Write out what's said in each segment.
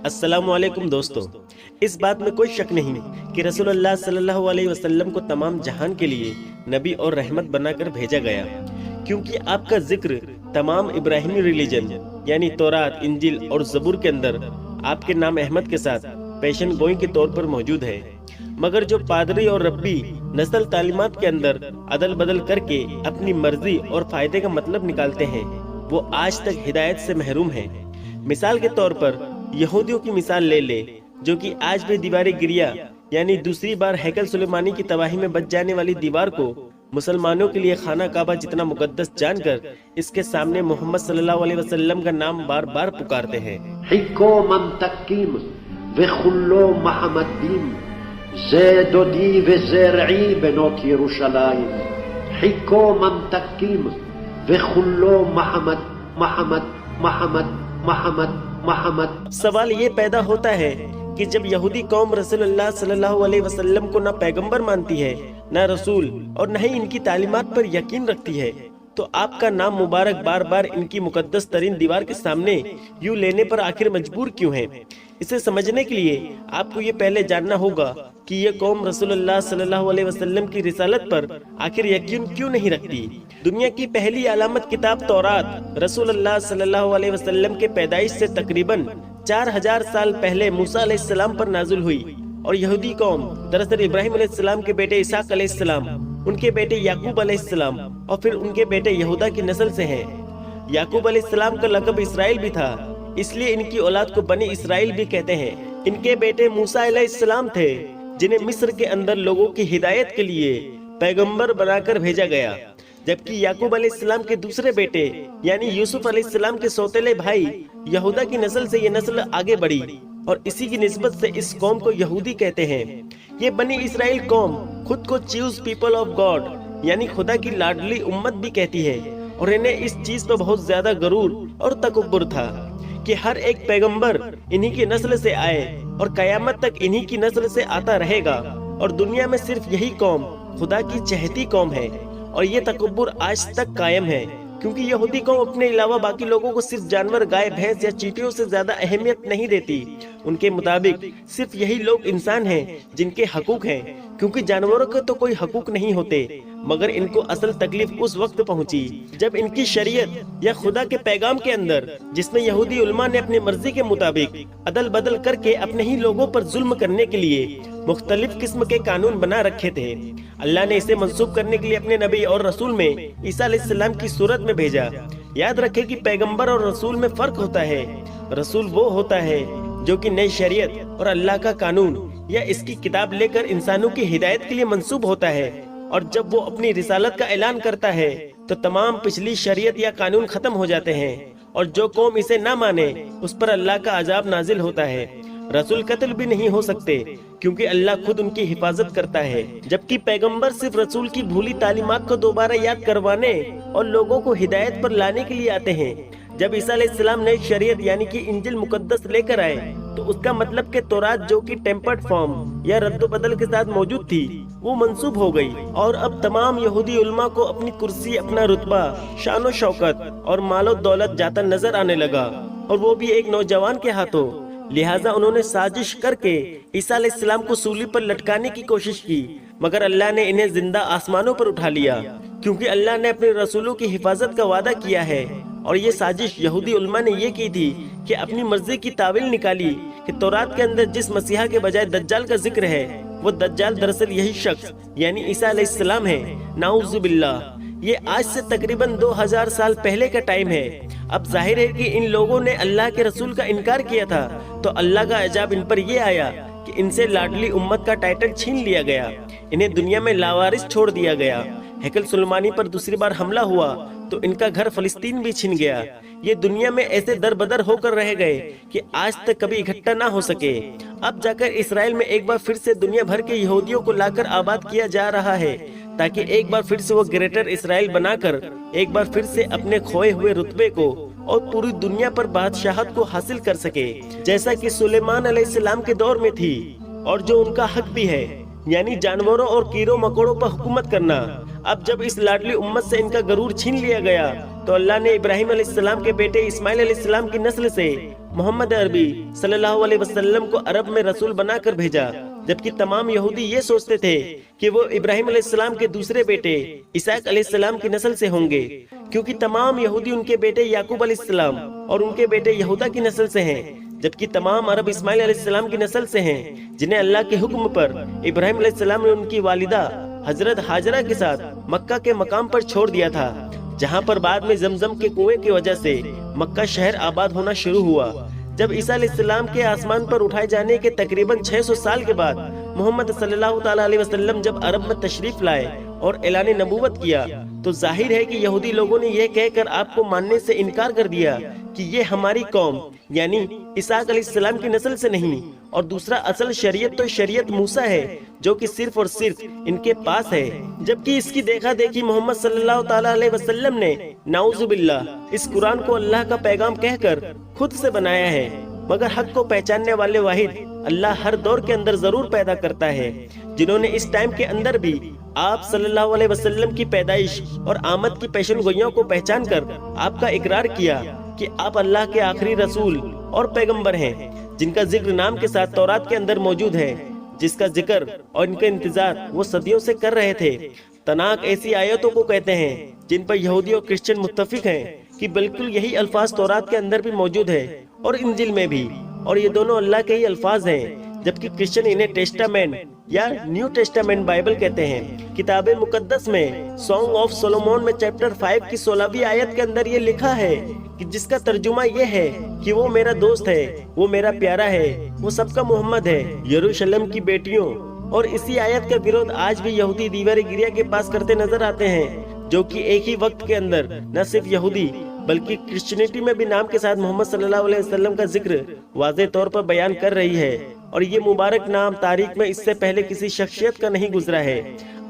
अस्सलाम वालेकुम दोस्तों। इस बात में कोई शक नहीं कि रसूलुल्लाह सल्लल्लाहु अलैहि वसल्लम को तमाम जहान के लिए नबी और रहमत बनाकर भेजा गया, क्योंकि आपका जिक्र तमाम इब्राहिमी रिलीजन यानी तौरात, इंजिल और ज़बूर के अंदर आपके नाम अहमद के साथ पेशन गोई के तौर पर मौजूद है। मगर जो पादरी और रब्बी नस्ल तालीमात के अंदर अदल बदल करके अपनी मर्जी और फायदे का मतलब निकालते हैं, वो आज तक हिदायत से महरूम हैं। मिसाल के तौर पर यहूदियों की मिसाल ले ले, जो कि आज भी दीवार गिरिया यानी दूसरी बार हैकल सुलेमानी की तबाही में बच जाने वाली दीवार को मुसलमानों के लिए खाना काबा जितना मुकद्दस जानकर इसके सामने मोहम्मद सल्लल्लाहु अलैहि वसल्लम का नाम बार बार पुकारते हैं। सवाल ये पैदा होता है कि जब यहूदी कौम रसूलुल्लाह सल्लल्लाहु अलैहि वसल्लम को न पैगंबर मानती है, न रसूल और न ही इनकी तालीमात पर यकीन रखती है, तो आपका नाम मुबारक बार बार इनकी मुकद्दस तरीन दीवार के सामने यूं लेने पर आखिर मजबूर क्यों है? इसे समझने के लिए आपको ये पहले जानना होगा कि ये कौम रसूलुल्लाह सल्लल्लाहु अलैहि वसल्लम की रिसालत पर आखिर यकीन क्यों नहीं रखती। दुनिया की पहली अलामत किताब तौरात रसूलुल्लाह सल्लल्लाहु अलैहि वसल्लम के पैदाइश से तकरीबन 4000 साल पहले मूसा अलैहिस्सलाम पर नाज़िल हुई, और यहूदी कौम दरअसल इब्राहिम अलैहिस्सलाम के बेटे इसाक अलैहिस्सलाम, उनके बेटे याकूब अलैहिस्सलाम और फिर उनके बेटे यहूदा की नस्ल से है। याकूब अलैहिस्सलाम का लक़ब इसराइल भी था, इसलिए इनकी औलाद को बनी इसराइल भी कहते हैं। इनके बेटे मूसा अलैहिस्सलाम थे, जिन्हें मिस्र के अंदर लोगों की हिदायत के लिए पैगंबर बनाकर भेजा गया, जबकि याकूब अलैहिस्सलाम के दूसरे बेटे यानी यूसुफ अलैहिस्सलाम के सौतेले भाई यहूदा की नस्ल से ये नस्ल आगे बढ़ी, और इसी की निस्बत से इस कौम को यहूदी कहते हैं। ये बनी इसराइल कौम खुद को चूज पीपल ऑफ गॉड यानी खुदा की लाडली उम्मत भी कहती है, और इन्हें इस चीज पर बहुत ज्यादा गरूर और तकब्बुर था कि हर एक पैगंबर इन्हीं की नस्ल से आए और कयामत तक इन्हीं की नस्ल से आता रहेगा, और दुनिया में सिर्फ यही कौम खुदा की चहेती कौम है। और ये तकब्बुर आज तक कायम है, क्योंकि यहूदी कौम अपने अलावा बाकी लोगों को सिर्फ जानवर, गाय, भैंस या चींटियों से ज्यादा अहमियत नहीं देती। उनके मुताबिक सिर्फ यही लोग इंसान हैं जिनके हकूक हैं, क्योंकि जानवरों के तो कोई हकूक नहीं होते। मगर इनको असल तकलीफ उस वक्त पहुंची जब इनकी शरीयत या खुदा के पैगाम के अंदर, जिसमें यहूदी उलमा ने अपनी मर्जी के मुताबिक अदल बदल करके अपने ही लोगों पर जुल्म करने के लिए मुख्तलिफ किस्म के कानून बना रखे थे, अल्लाह ने इसे मंसूब करने के लिए अपने नबी और रसूल में ईसा अलैहिस्सलाम की सूरत में भेजा। याद रखें कि पैगंबर और रसूल में फर्क होता है। रसूल वो होता है जो कि नई शरीयत और अल्लाह का कानून या इसकी किताब लेकर इंसानों की हिदायत के लिए मंसूब होता है, और जब वो अपनी रिसालत का ऐलान करता है तो तमाम पिछली शरीयत या कानून खत्म हो जाते हैं, और जो कौम इसे ना माने उस पर अल्लाह का अजाब नाजिल होता है। रसूल कत्ल भी नहीं हो सकते, क्योंकि अल्लाह खुद उनकी हिफाजत करता है, जबकि पैगंबर सिर्फ रसूल की भूली तालीमात को दोबारा याद करवाने और लोगों को हिदायत पर लाने के लिए आते हैं। जब ईसा अलैहिस्सलाम नई शरीयत यानी कि इंजिल मुकद्दस लेकर आए, तो उसका मतलब कि तौरात जो कि टेम्पर्ड फॉर्म या रद्द बदल के साथ मौजूद थी, वो मंसूब हो गई, और अब तमाम यहूदी उलमा को अपनी कुर्सी, अपना रुतबा, शान शौकत और मालो दौलत जाता नजर आने लगा, और वो भी एक नौजवान के हाथों। लिहाजा उन्होंने साजिश करके ईसा अलैहिस्सलाम को सूली पर लटकाने की कोशिश की, मगर अल्लाह ने इन्हें जिंदा आसमानों पर उठा लिया, क्योंकि अल्लाह ने अपने रसूलों की हिफाजत का वादा किया है। और ये साजिश यहूदी उलमा ने ये की थी कि अपनी मर्जी की तावील निकाली कि तौरात के अंदर जिस मसीहा के बजाय दज्जाल का जिक्र है, वो दज्जाल दरअसल यही शख्स यानी ईसा अलैहिस्सलाम है। नाउज़ुबिल्लाह। ये आज से तकरीबन 2000 साल पहले का टाइम है। अब जाहिर है कि इन लोगों ने अल्लाह के रसूल का इनकार किया था, तो अल्लाह का अजाब इन पर ये आया कि इनसे लाडली उम्मत का टाइटल छीन लिया गया, इन्हें दुनिया में लावारिस छोड़ दिया गया। हैकल सुलेमानी पर दूसरी बार हमला हुआ तो इनका घर फलस्तीन भी छिन गया। ये दुनिया में ऐसे दर बदर होकर रह गए कि आज तक कभी इकट्ठा ना हो सके। अब जाकर इसराइल में एक बार फिर से दुनिया भर के यहूदियों को लाकर आबाद किया जा रहा है, ताकि एक बार फिर से वो ग्रेटर इसराइल बनाकर एक बार फिर से अपने खोए हुए रुतबे को और पूरी दुनिया पर बादशाहत को हासिल कर सके, जैसा कि सुलेमान अलैहिस्सलाम के दौर में थी, और जो उनका हक भी है, यानी जानवरों और कीड़ों मकोड़ों पर हुकूमत करना। अब जब इस लाडली उम्मत से इनका गरूर छीन लिया गया, तो अल्लाह ने इब्राहिम अलैहिस्सलाम के बेटे इस्माइल अलैहिस्सलाम की नस्ल से मोहम्मद अरबी सल्लल्लाहु अलैहि वसल्लम को अरब में रसूल बनाकर भेजा। जबकि तमाम यहूदी ये सोचते थे कि वो इब्राहिम अलैहिस्सलाम के दूसरे बेटे इसहाक अलैहिस्सलाम की नस्ल से होंगे, क्योंकि तमाम यहूदी उनके बेटे याकूब अलैहिस्सलाम और उनके बेटे यहूदा की नस्ल से हैं। जबकि तमाम अरब इस्माइल अलैहिस्सलाम की नस्ल से हैं, जिन्हें अल्लाह के हुक्म पर इब्राहिम अलैहिस्सलाम ने उनकी वालिदा हजरत हाजरा के साथ मक्का के मकाम पर छोड़ दिया था, जहां पर बाद में जमजम के कुएं की वजह से मक्का शहर आबाद होना शुरू हुआ। जब ईसा अलैहिस्सलाम के आसमान पर उठाए जाने के तकरीबन 600 साल के बाद मोहम्मद सल्लल्लाहु ताला अलैहि वसल्लम जब अरब में तशरीफ लाए और ऐलान नबूवत किया, तो जाहिर है कि यहूदी लोगों ने यह कहकर आपको मानने से इनकार कर दिया कि ये हमारी कौम यानी इसहाक अलैहिस्सलाम की नस्ल से नहीं, और दूसरा असल शरीयत तो शरीयत मूसा है जो कि सिर्फ और सिर्फ इनके पास है। जबकि इसकी देखा देखी मोहम्मद सल्लल्लाहु ताला अलैहि वसल्लम ने नाउजुबिल्लाह इस कुरान को अल्लाह का पैगाम कहकर खुद से बनाया है। मगर हक को पहचानने वाले वाहिद अल्लाह हर दौर के अंदर जरूर पैदा करता है, जिन्होंने इस टाइम के अंदर भी आप सल्लल्लाहु अलैहि वसल्लम की पैदाइश और आमद की पेशन गोइयों को पहचान कर आपका इकरार किया कि आप अल्लाह के आखिरी रसूल और पैगंबर हैं, जिनका जिक्र नाम के साथ तौरात के अंदर मौजूद है, जिसका जिक्र और इनका इंतजार वो सदियों से कर रहे थे। तनाक ऐसी आयतों को कहते हैं जिन पर यहूदी और क्रिश्चियन मुत्तफिक हैं कि बिल्कुल यही अल्फाज तौरात के अंदर भी मौजूद है और इंजिल में भी, और ये दोनों अल्लाह के ही अल्फाज हैं। जबकि क्रिश्चियन इन्हें टेस्टामेंट या न्यू टेस्टामेंट बाइबल कहते हैं। किताब मुकद्दस में सॉन्ग ऑफ सोलोमन में चैप्टर 5 की 16वीं आयत के अंदर ये लिखा है कि जिसका तर्जुमा ये है कि वो मेरा दोस्त है, वो मेरा प्यारा है, वो सबका मोहम्मद है, यरूशलेम की बेटियों। और इसी आयत का विरोध आज भी यहूदी दीवार गिरिया के पास करते नजर आते हैं, जो कि एक ही वक्त के अंदर न सिर्फ यहूदी बल्कि क्रिश्चियनिटी में भी नाम के साथ मोहम्मद सल्लल्लाहु अलैहि वसल्लम का जिक्र वाज़ेह तौर पर बयान कर रही है। और ये मुबारक नाम तारीख में इससे पहले किसी शख्सियत का नहीं गुजरा है।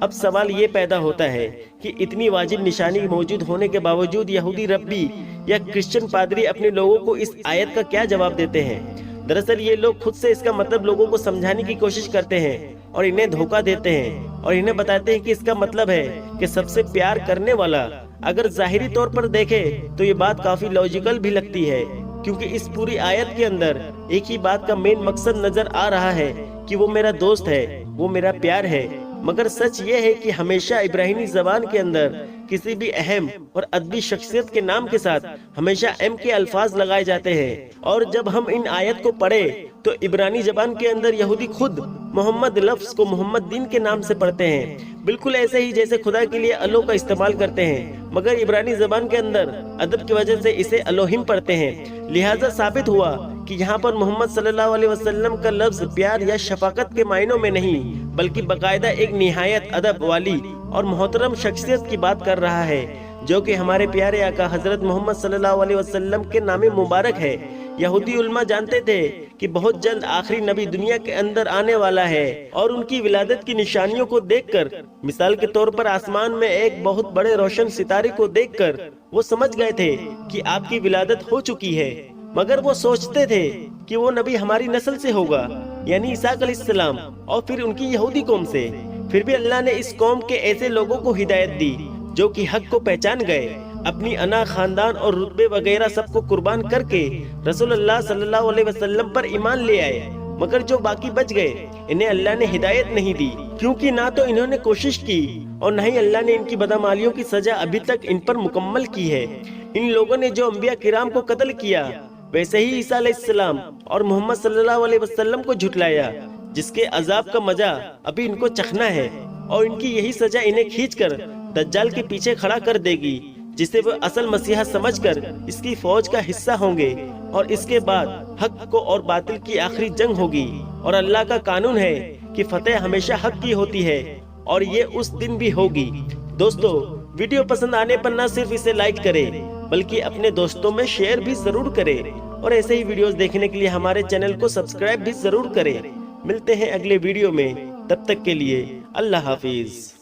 अब सवाल ये पैदा होता है कि इतनी वाजिब निशानी मौजूद होने के बावजूद यहूदी रब्बी या क्रिश्चियन पादरी अपने लोगों को इस आयत का क्या जवाब देते हैं। दरअसल ये लोग खुद से इसका मतलब लोगों को समझाने की कोशिश करते हैं और इन्हें धोखा देते हैं और इन्हें बताते हैं कि इसका मतलब है कि सबसे प्यार करने वाला। अगर जाहिरी तौर पर देखे तो ये बात काफी लॉजिकल भी लगती है, क्योंकि इस पूरी आयत के अंदर एक ही बात का मेन मकसद नजर आ रहा है कि वो मेरा दोस्त है, वो मेरा प्यार है। मगर सच ये है कि हमेशा इब्राहिमी जबान के अंदर किसी भी अहम और अदबी शख्सियत के नाम के साथ हमेशा एम के अल्फाज लगाए जाते हैं। और जब हम इन आयत को पढ़े तो इब्रानी जबान के अंदर यहूदी खुद मोहम्मद लफ्ज को मोहम्मद दीन के नाम से पढ़ते हैं, बिल्कुल ऐसे ही जैसे खुदा के लिए अल्लाह का इस्तेमाल करते हैं। मगर इब्रानी जबान के अंदर अदब की वजह से इसे अलोहिम पढ़ते हैं। लिहाजा साबित हुआ कि यहाँ पर मोहम्मद सल्लल्लाहु अलैहि वसल्लम का लफ्ज प्यार या शफाकत के मायनों में नहीं, बल्कि बाकायदा एक निहायत अदब वाली और मोहतरम शख्सियत की बात कर रहा है, जो कि हमारे प्यारे आका हजरत मोहम्मद सल्लल्लाहु अलैहि वसल्लम के नामे मुबारक है। यहूदी उल्मा जानते थे कि बहुत जल्द आखिरी नबी दुनिया के अंदर आने वाला है, और उनकी विलादत की निशानियों को देखकर, मिसाल के तौर पर आसमान में एक बहुत बड़े रोशन सितारे को देखकर वो समझ गए थे कि आपकी विलादत हो चुकी है। मगर वो सोचते थे कि वो नबी हमारी नस्ल से होगा, यानी ईसा अलैहिस्सलाम, और फिर उनकी यहूदी कौम से। फिर भी अल्लाह ने इस कौम के ऐसे लोगों को हिदायत दी जो कि हक को पहचान गए, अपनी अना, खानदान और रुतबे वगैरह सबको कुर्बान करके रसूलुल्लाह सल्लल्लाहु अलैहि वसल्लम पर ईमान ले आए। मगर जो बाकी बच गए इन्हें अल्लाह ने हिदायत नहीं दी, क्योंकि ना तो इन्होंने कोशिश की और न ही अल्लाह ने इनकी बदअमालियों की सजा अभी तक इन पर मुकम्मल की है। इन लोगों ने जो अंबिया किराम को कत्ल किया, वैसे ही ईसा अलैहिस्सलाम और मोहम्मद सल्लल्लाहु अलैहि वसल्लम को झुटलाया, जिसके अजाब का मजा अभी इनको चखना है। और इनकी यही सजा इन्हें खींचकर दज्जाल के पीछे खड़ा कर देगी, जिसे वो असल मसीहा समझकर इसकी फौज का हिस्सा होंगे। और इसके बाद हक को और बातिल की आखिरी जंग होगी। और अल्लाह का कानून है कि फतेह हमेशा हक की होती है, और ये उस दिन भी होगी। दोस्तों, वीडियो पसंद आने पर न सिर्फ इसे लाइक करें, बल्कि अपने दोस्तों में शेयर भी जरूर करें, और ऐसे ही वीडियोस देखने के लिए हमारे चैनल को सब्सक्राइब भी जरूर करें। मिलते हैं अगले वीडियो में, तब तक के लिए अल्लाह हाफिज।